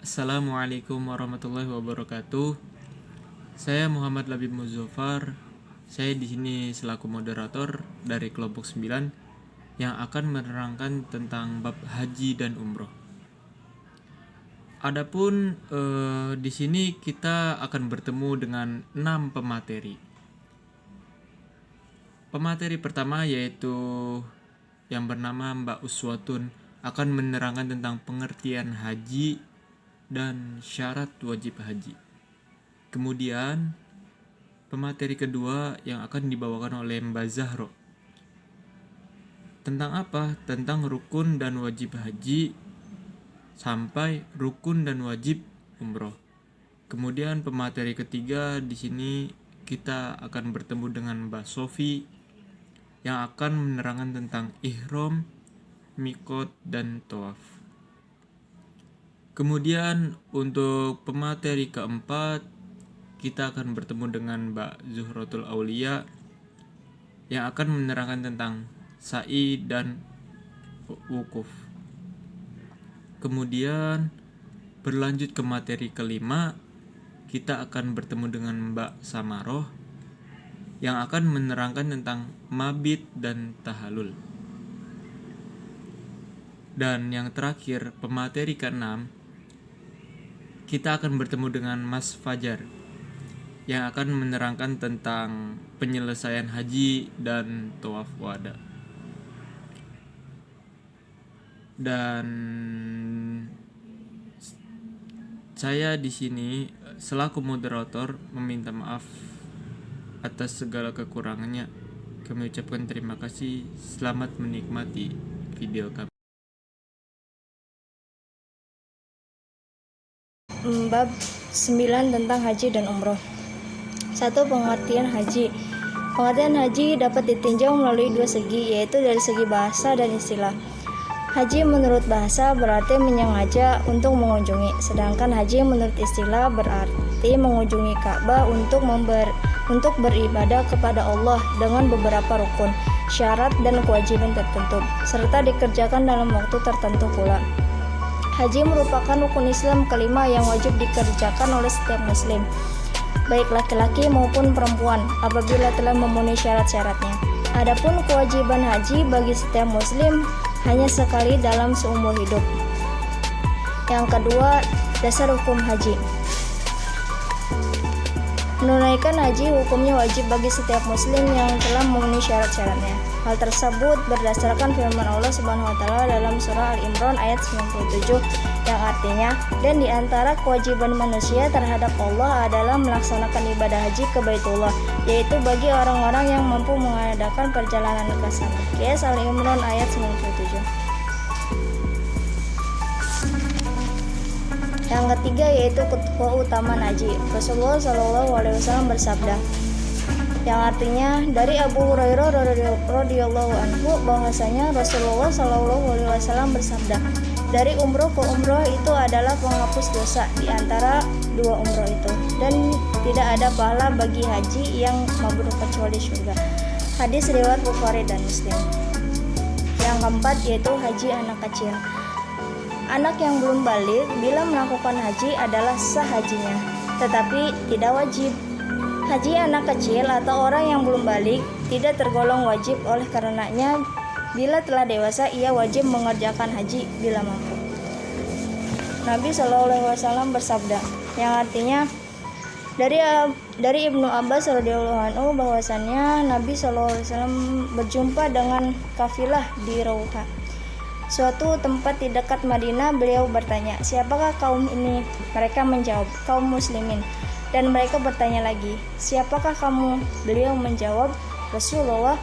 Assalamualaikum warahmatullahi wabarakatuh. Saya Muhammad Labib Muzaffar. Saya di sini selaku moderator dari kelompok 9 yang akan menerangkan tentang bab haji dan umroh. Adapun di sini kita akan bertemu dengan 6 pemateri. Pemateri pertama yaitu yang bernama Mbak Uswatun akan menerangkan tentang pengertian haji dan syarat wajib haji. Kemudian pemateri kedua yang akan dibawakan oleh Mbak Zahro. Tentang apa? Tentang rukun dan wajib haji sampai rukun dan wajib umroh. Kemudian pemateri ketiga di sini kita akan bertemu dengan Mbak Sofi yang akan menerangkan tentang ihram, mikot, dan tawaf. Kemudian untuk pemateri keempat kita akan bertemu dengan Mbak Zuhratul Aulia yang akan menerangkan tentang sa'i dan wukuf. Kemudian berlanjut ke materi kelima, kita akan bertemu dengan Mbak Samaroh yang akan menerangkan tentang mabit dan tahalul. Dan yang terakhir, pemateri keenam, kita akan bertemu dengan Mas Fajar yang akan menerangkan tentang penyelesaian haji dan tawaf wada. Dan saya di sini selaku moderator meminta maaf atas segala kekurangannya. Kami ucapkan terima kasih. Selamat menikmati video kami. Bab 9 tentang haji dan umroh. 1. Pengertian haji. Pengertian haji dapat ditinjau melalui dua segi, yaitu dari segi bahasa dan istilah. Haji menurut bahasa berarti menyengaja untuk mengunjungi, sedangkan haji menurut istilah berarti mengunjungi Ka'bah untuk beribadah kepada Allah dengan beberapa rukun, syarat dan kewajiban tertentu, serta dikerjakan dalam waktu tertentu pula. Haji merupakan rukun Islam kelima yang wajib dikerjakan oleh setiap muslim, baik laki-laki maupun perempuan, apabila telah memenuhi syarat-syaratnya. Adapun kewajiban haji bagi setiap muslim hanya sekali dalam seumur hidup. Yang kedua, dasar hukum haji. Menunaikan haji hukumnya wajib bagi setiap muslim yang telah memenuhi syarat-syaratnya. Hal tersebut berdasarkan firman Allah Subhanahu wa taala dalam surah Al-Imran ayat 97 yang artinya, dan di antara kewajiban manusia terhadap Allah adalah melaksanakan ibadah haji ke Baitullah, yaitu bagi orang-orang yang mampu mengadakan perjalanan ke sana. Qiyas Al-Imran ayat 97. Yang ketiga yaitu keutamaan haji. Rasulullah SAW bersabda, yang artinya dari Abu Hurairah radhiyallahu anhu bahwasanya Rasulullah SAW bersabda, dari umroh ke umroh itu adalah penghapus dosa di antara dua umroh itu, dan tidak ada pahala bagi haji yang mabrur kecuali surga. Hadis riwayat Bukhari dan Muslim. Yang keempat yaitu haji anak kecil. Anak yang belum baligh bila melakukan haji adalah sah hajinya, tetapi tidak wajib. Haji anak kecil atau orang yang belum baligh tidak tergolong wajib, oleh karenanya bila telah dewasa ia wajib mengerjakan haji bila mampu. Nabi SAW bersabda, yang artinya dari Ibnu Abbas radhiyallahu anhu bahwasannya Nabi SAW berjumpa dengan kafilah di Rauha, suatu tempat di dekat Madinah. Beliau bertanya, siapakah kaum ini? Mereka menjawab, kaum muslimin. Dan mereka bertanya lagi, siapakah kamu? Beliau menjawab, Rasulullah.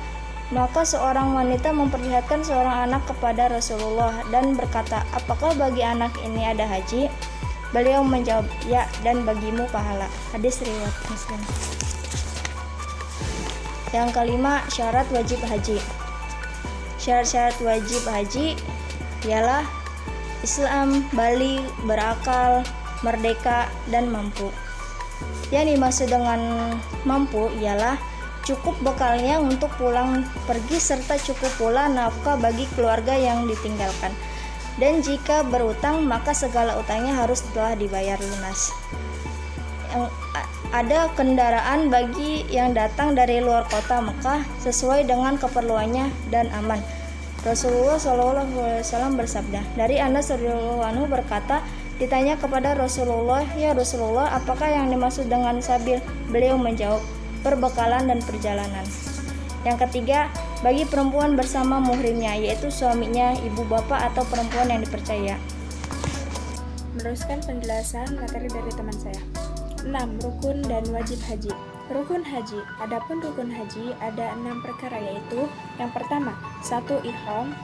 Maka seorang wanita memperlihatkan seorang anak kepada Rasulullah dan berkata, apakah bagi anak ini ada haji? Beliau menjawab, ya, dan bagimu pahala. Hadis riwayat Muslim. Yang kelima, syarat wajib haji. Syarat-syarat wajib haji ialah Islam, baligh, berakal, merdeka, dan mampu. Yang dimaksud dengan mampu ialah cukup bekalnya untuk pulang pergi serta cukup pula nafkah bagi keluarga yang ditinggalkan. Dan jika berutang, maka segala utangnya harus telah dibayar lunas. Ada kendaraan bagi yang datang dari luar kota Mekah sesuai dengan keperluannya dan aman. Rasulullah SAW bersabda, dari Anas radhiyallahu anhu berkata, ditanya kepada Rasulullah, ya Rasulullah, apakah yang dimaksud dengan sabil? Beliau menjawab, perbekalan dan perjalanan. Yang ketiga, bagi perempuan bersama muhrimnya, yaitu suaminya, ibu bapak atau perempuan yang dipercaya. Meneruskan penjelasan materi dari teman saya. 6. Rukun dan wajib haji. Rukun haji. Adapun rukun haji ada 6 perkara, yaitu yang pertama, 1. Ihram,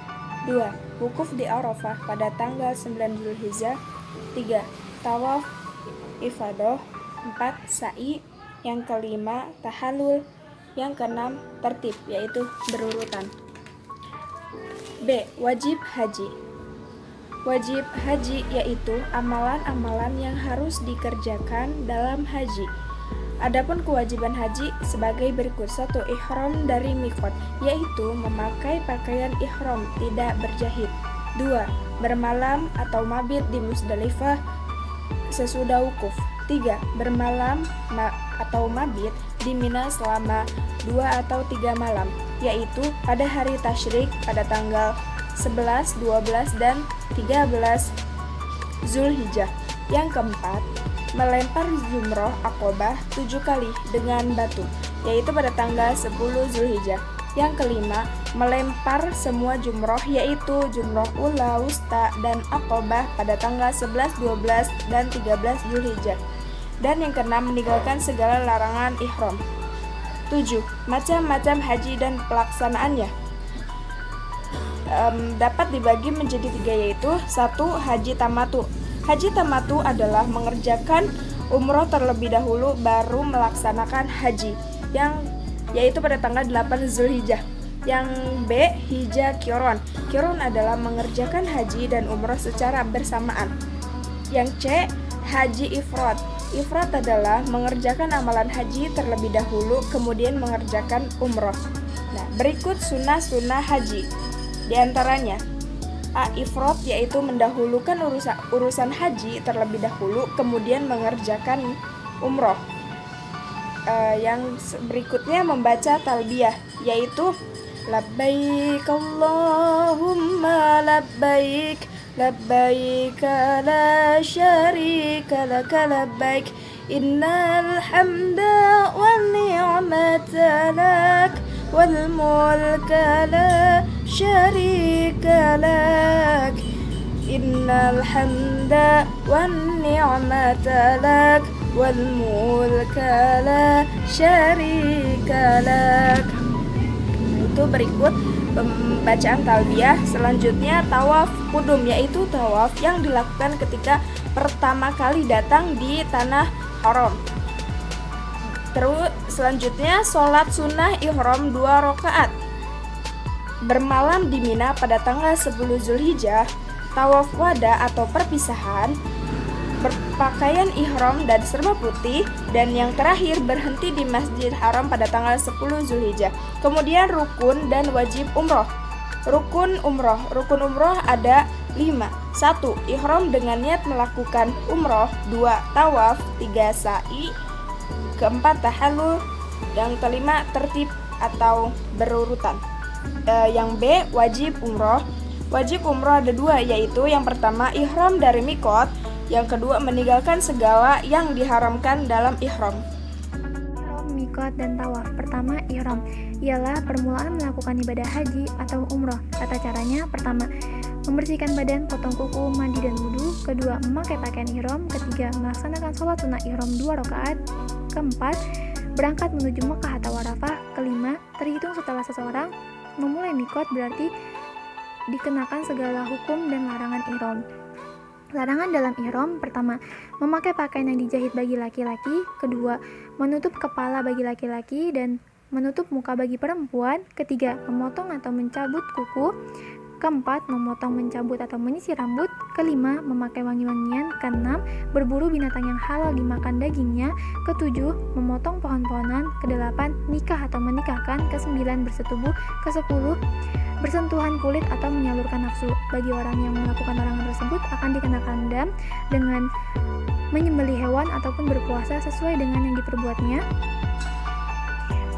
2. Wukuf di Arafah pada tanggal 9 Zulhijjah, 3. Tawaf ifadah, 4. Sa'i, yang kelima tahallul, yang keenam tertib, yaitu berurutan. B. Wajib haji. Wajib haji yaitu amalan-amalan yang harus dikerjakan dalam haji. Adapun kewajiban haji sebagai berikut. 1. Ihram dari mikot, yaitu memakai pakaian ihram, tidak berjahit. 2. Bermalam atau mabit di Musdalifah sesudah wukuf. 3. Bermalam atau mabit di Mina selama 2 atau 3 malam, yaitu pada hari tasyrik pada tanggal 11, 12, dan 13 Zulhijjah. Yang keempat, melempar jumroh Aqobah 7 kali dengan batu, yaitu pada tanggal 10 Zulhijjah. Yang kelima, melempar semua jumroh, yaitu jumroh ula, wusta, dan Aqobah pada tanggal 11, 12, dan 13 Zulhijjah. Dan yang keenam, meninggalkan segala larangan ihram. 7. Macam-macam haji dan pelaksanaannya dapat dibagi menjadi 3, yaitu 1. Haji tamatu. Haji tamatu adalah mengerjakan umroh terlebih dahulu baru melaksanakan haji, yaitu pada tanggal 8 Zulhijjah. Yang B. Hija Qiron. Qiron adalah mengerjakan haji dan umroh secara bersamaan. Yang C. Haji Ifrad. Ifrad adalah mengerjakan amalan haji terlebih dahulu kemudian mengerjakan umroh. Nah, berikut sunnah-sunnah haji. Di antaranya, A. Ifrad, yaitu mendahulukan urusan haji terlebih dahulu kemudian mengerjakan umroh. Yang berikutnya membaca talbiyah, yaitu labbaik Allahumma labbaik, labbaik la syarika laka labbaik, innal hamda wan ni'mata lak wal mulka la syarika lak, innal hamda wan ni'mata lak wal mulka la syarika lak. Itu berikut pembacaan talbiyah. Selanjutnya tawaf kudum, yaitu tawaf yang dilakukan ketika pertama kali datang di tanah haram. Terus selanjutnya sholat sunnah ihram 2 rakaat. Bermalam di Mina pada tanggal 10 Zulhijjah. Tawaf wada atau perpisahan, berpakaian ihram dan serba putih, dan yang terakhir berhenti di Masjid Haram pada tanggal 10 Zulhijjah. Kemudian rukun dan wajib umroh. Rukun umroh. Rukun umroh ada 5. 1. Ihram dengan niat melakukan umroh. 2. Tawaf. 3. Sa'i. Keempat, tahallul. Yang kelima, tertib atau berurutan. Yang B, wajib umroh. Wajib umroh ada 2, yaitu yang pertama, ihram dari mikot. Yang kedua, meninggalkan segala yang diharamkan dalam ihram. Ihram, mikot, dan tawaf. Pertama, ihram ialah permulaan melakukan ibadah haji atau umroh. Tata caranya, pertama, membersihkan badan, potong kuku, mandi dan wudhu. Kedua, memakai pakaian ihram. Ketiga, melaksanakan sholat sunnah ihram 2 rakaat. Keempat, berangkat menuju Mekah atau Arafah. Kelima, terhitung setelah seseorang memulai mikot, berarti dikenakan segala hukum dan larangan ihram. Larangan dalam ihram, pertama, memakai pakaian yang dijahit bagi laki-laki. Kedua, menutup kepala bagi laki-laki dan menutup muka bagi perempuan. Ketiga, memotong atau mencabut kuku. Keempat, memotong, mencabut atau menyisir rambut. Kelima, memakai wangi-wangian. Keenam, berburu binatang yang halal dimakan dagingnya. Ketujuh, memotong pohon-pohonan. Kedelapan, nikah atau menikahkan. Kesembilan, bersetubuh. Kesepuluh, bersentuhan kulit atau menyalurkan nafsu. Bagi orang yang melakukan larangan tersebut akan dikenakan dam dengan menyembelih hewan ataupun berpuasa sesuai dengan yang diperbuatnya.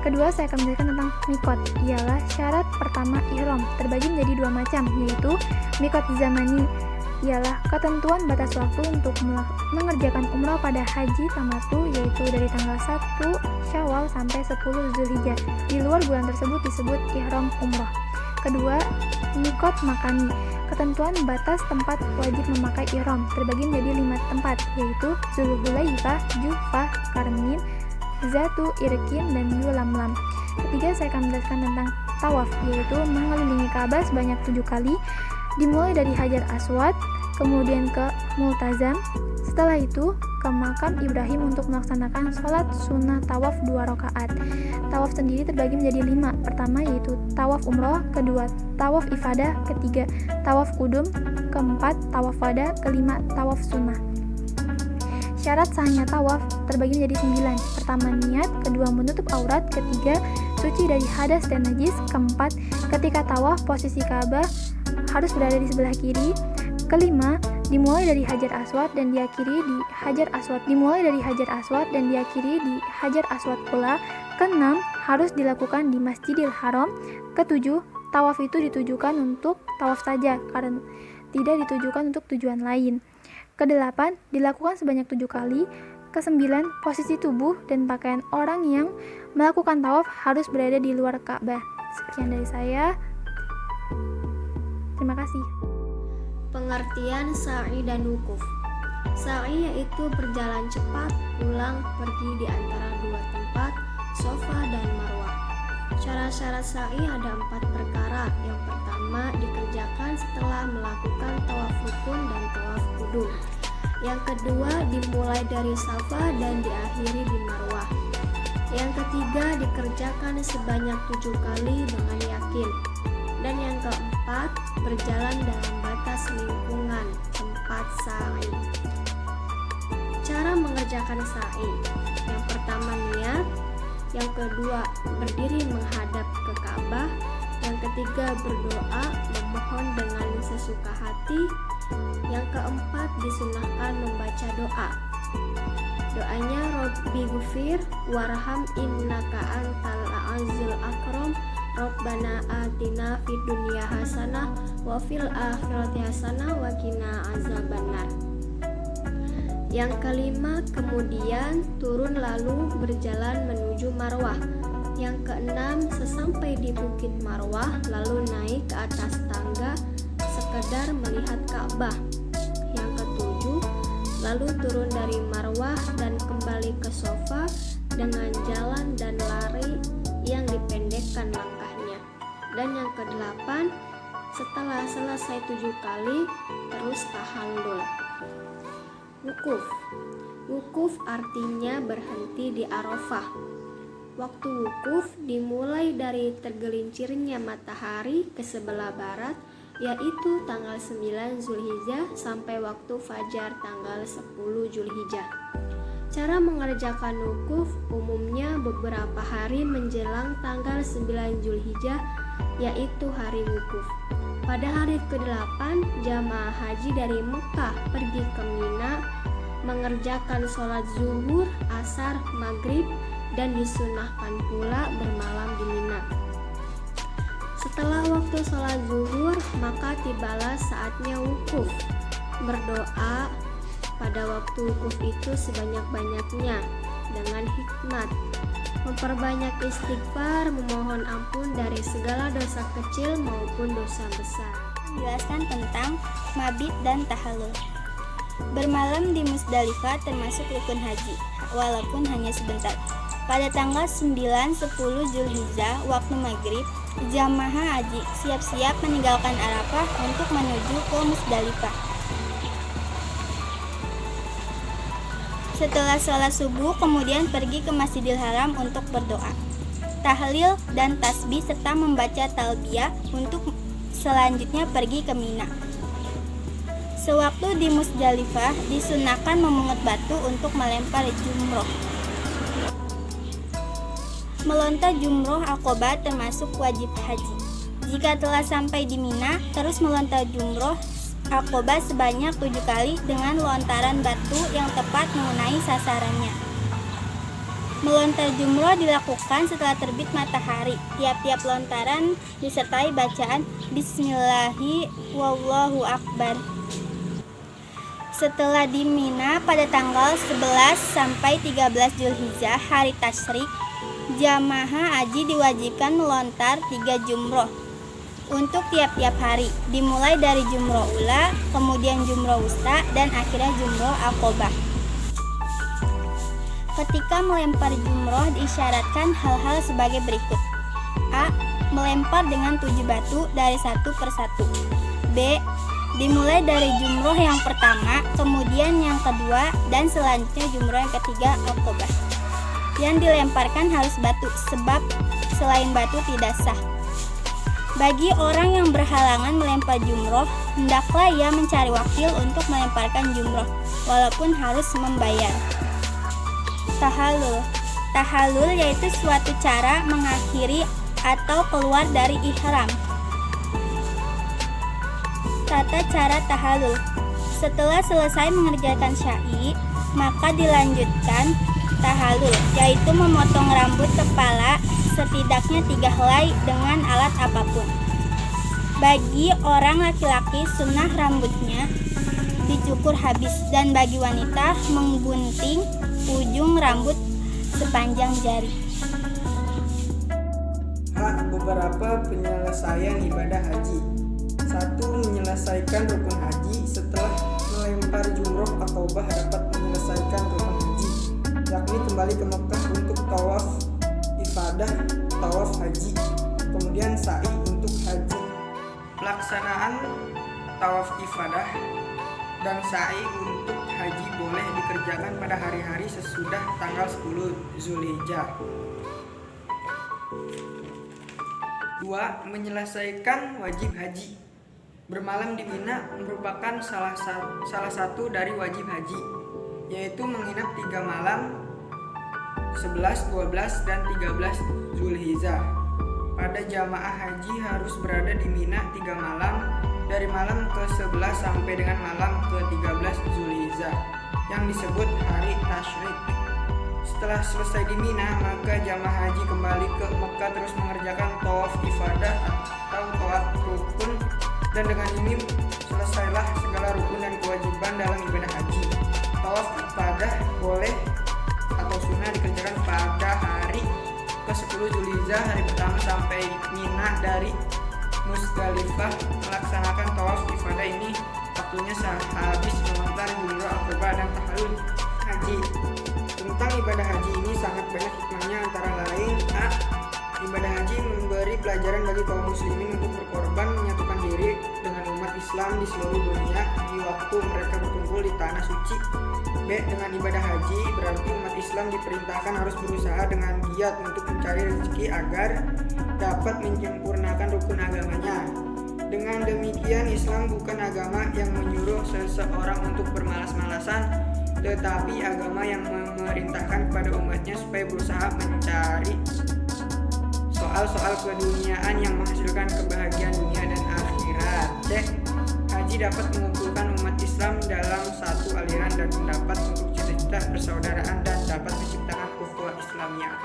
Kedua, saya akan menjelaskan tentang mikot. Ialah syarat pertama ihram, terbagi menjadi dua macam, yaitu mikot zamani, ialah ketentuan batas waktu untuk mengerjakan umrah pada haji tamatu, yaitu dari tanggal 1 Syawal sampai 10 Zulhijjah. Di luar bulan tersebut disebut ihram umrah. Kedua, mikot makani, ketentuan batas tempat wajib memakai ihram, terbagi menjadi 5 tempat, yaitu Zulhulaifah, Juhfah, Karmin, Zatu Irkin, dan Yulamlam. Ketiga, saya akan menjelaskan tentang tawaf, yaitu mengelilingi Ka'bah sebanyak 7 kali, dimulai dari Hajar Aswad, kemudian ke Multazam, setelah itu ke makam Ibrahim untuk melaksanakan sholat sunnah tawaf 2 rakaat. Tawaf sendiri terbagi menjadi 5. Pertama yaitu tawaf umroh, kedua tawaf ifadah, ketiga tawaf kudum, keempat tawaf wada, kelima tawaf sunnah. Syarat sahnya tawaf terbagi menjadi 9. Pertama niat, kedua menutup aurat, ketiga suci dari hadas dan najis, keempat ketika tawaf posisi Ka'bah harus berada di sebelah kiri, kelima dimulai dari Hajar Aswad dan diakhiri di Hajar Aswad di Hajar Aswad pula, keenam harus dilakukan di Masjidil Haram, ketujuh tawaf itu ditujukan untuk tawaf saja karena tidak ditujukan untuk tujuan lain. Kedelapan, dilakukan sebanyak 7 kali. Kesembilan, posisi tubuh dan pakaian orang yang melakukan tawaf harus berada di luar Ka'bah. Sekian dari saya. Terima kasih. Pengertian sa'i dan wukuf. Sa'i yaitu berjalan cepat, pulang, pergi di antara dua tempat, Safa dan Marwah. Syarat-syarat sa'i ada 4 perkara. Yang pertama, dikerjakan setelah melakukan tawaf rukun dan tawaf kudum. Yang kedua, dimulai dari Safa dan diakhiri di Marwah. Yang ketiga, dikerjakan sebanyak 7 kali dengan yakin. Dan yang keempat, berjalan dalam batas lingkungan tempat sa'i. Cara mengerjakan sa'i. Yang pertama niat, yang kedua berdiri menghadap ke Ka'bah, yang ketiga berdoa memohon dengan sesuka hati, yang keempat disunahkan membaca doa. Doanya Rabbi Ghufir warham innaka antal azizul akram Rabbana atina fid dunya hasanah wa fil akhirati hasanah wa qina azabannar. Yang kelima, kemudian turun lalu berjalan menuju Marwah. Yang keenam, sesampai di Bukit Marwah lalu naik ke atas tangga sekedar melihat Ka'bah. Yang ketujuh, lalu turun dari Marwah dan kembali ke Safa dengan jalan dan lari yang dipendekkan langkahnya. Dan yang kedelapan, setelah selesai 7 kali terus tahallul. Wukuf. Wukuf artinya berhenti di Arafah. Waktu wukuf dimulai dari tergelincirnya matahari ke sebelah barat, yaitu tanggal 9 Zulhijjah sampai waktu fajar tanggal 10 Zulhijjah. Cara mengerjakan wukuf umumnya beberapa hari menjelang tanggal 9 Zulhijjah, yaitu hari wukuf. Pada hari ke-8, jamaah haji dari Mekah pergi ke Mina, mengerjakan sholat zuhur, asar, maghrib, dan disunahkan pula bermalam di Mina. Setelah waktu sholat zuhur, maka tibalah saatnya wukuf. Berdoa pada waktu wukuf itu sebanyak-banyaknya dengan hikmat, memperbanyak istighfar, memohon ampun dari segala dosa kecil maupun dosa besar. Menjelaskan tentang mabit dan tahallul. Bermalam di Musdalifah termasuk rukun haji, walaupun hanya sebentar. Pada tanggal 9-10 Zulhijjah waktu maghrib, jamaah haji siap-siap meninggalkan Arafah untuk menuju ke Musdalifah. Setelah sholat subuh, kemudian pergi ke Masjidil Haram untuk berdoa, tahlil dan tasbih serta membaca talbiyah untuk selanjutnya pergi ke Mina. Sewaktu di Musdalifah disunahkan memungut batu untuk melempar jumroh. Melontar jumroh Aqobah termasuk wajib haji. Jika telah sampai di Mina, terus melontar jumroh Aqobah sebanyak 7 kali dengan lontaran batu yang tepat mengenai sasarannya. Melontar jumroh dilakukan setelah terbit matahari. Tiap-tiap lontaran disertai bacaan Bismillahi wallahu akbar. Setelah di Mina pada tanggal 11 sampai 13 Zulhijjah hari tasyrik, jamaah haji diwajibkan melontar 3 jumroh untuk tiap-tiap hari, dimulai dari jumroh ula, kemudian jumroh wusta, dan akhirnya jumroh Aqobah. Ketika melempar jumroh diisyaratkan hal-hal sebagai berikut. A. Melempar dengan 7 batu dari satu persatu. B. Dimulai dari jumroh yang pertama, kemudian yang kedua, dan selanjutnya jumroh yang ketiga Aqobah. Yang dilemparkan harus batu, sebab selain batu tidak sah. Bagi orang yang berhalangan melempar jumroh, hendaklah ia mencari wakil untuk melemparkan jumroh, walaupun harus membayar. Tahallul. Tahallul yaitu suatu cara mengakhiri atau keluar dari ihram. Tata cara tahallul. Setelah selesai mengerjakan syai, maka dilanjutkan tahallul, yaitu memotong rambut kepala setidaknya 3 helai dengan alat apapun. Bagi orang laki-laki sunnah rambutnya dicukur habis, dan bagi wanita menggunting ujung rambut sepanjang jari. Beberapa penyelesaian ibadah haji. 1. Menyelesaikan rukun haji. Setelah melempar jumroh Aqobah dapat menyelesaikan rukun haji, yakni kembali ke Mekah untuk tawaf ifadah, tawaf haji, kemudian sa'i untuk haji. Pelaksanaan tawaf ifadah dan sa'i untuk haji boleh dikerjakan pada hari-hari sesudah tanggal 10 Zulhijjah. 2. Menyelesaikan wajib haji. Bermalam di Mina merupakan salah satu dari wajib haji, yaitu menginap 3 malam 11, 12, dan 13 Zulhijjah. Pada jamaah haji harus berada di Mina 3 malam, dari malam ke-11 sampai dengan malam ke-13 Zulhijjah, yang disebut hari tasyrik. Setelah selesai di Mina, maka jamaah haji kembali ke Mekah terus mengerjakan tawaf ifadah atau tawaf rukun, dan dengan ini selesailah segala rukun dan kewajiban dalam ibadah haji. Tawaf ifadah boleh atau sunnah dikerjakan pada hari ke-10 Zulhijjah, hari pertama sampai Mina dari Musdalifah. Melaksanakan tawaf ifadah ini waktunya sehabis melontar jumroh Aqobah dan tahallul haji. Tentang ibadah haji ini sangat banyak hikmahnya, antara lain: A. Ibadah haji memberi pelajaran bagi kaum muslimin untuk berkorban menyatukan diri dengan umat Islam di seluruh dunia di waktu mereka berkumpul di tanah suci. B. Dengan ibadah haji berarti umat Islam diperintahkan harus berusaha dengan giat untuk mencari rezeki agar dapat menyempurnakan rukun agamanya. Dengan demikian, Islam bukan agama yang menyuruh seseorang untuk bermalas-malasan, tetapi agama yang memerintahkan kepada umatnya supaya berusaha mencari soal-soal keduniaan yang menghasilkan kebahagiaan dunia dan akhirat. C. Haji dapat mengumpulkan umat Islam dalam satu aliran dan mendapat untuk cita-cita persaudaraan dan dapat menciptakan ukhuwah Islamiyah.